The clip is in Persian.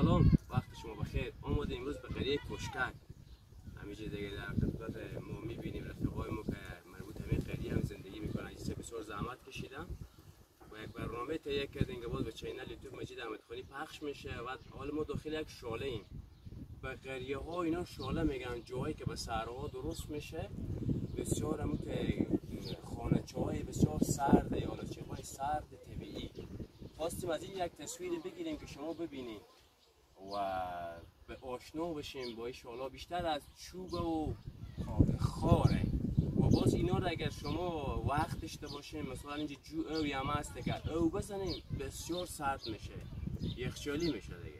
سلام، وقت شما بخیر. آماده امروز به قریه کشکک. همیشه دیگه در خدمت ما میبینیم رفیقای ما که مربوط به قریه هم زندگی میکنن. اینجا بسیار زحمت کشیدم و یک برنامه تهیه کردیم که باز به چینل یوتیوب مجید احمدخانی پخش میشه و حالا ما داخل یک شاله ایم. به قریه ها اینا شاله میگن، جایی که به صحراها درست میشه. بسیار هم که خانه‌چه‌های بسیار سرده، حالا چه‌های سرد طبیعی. خواستیم از این یک تصویر بگیریم که شما ببینید و به آشنا بشیم با این شالا. بیشتر از چوب و خاره و باز اینا را اگر شما وقت داشته باشیم، مثلا اینجا جو اوی هم هست که او بزنیم بسیار سرد میشه، یخچالی میشه دیگه.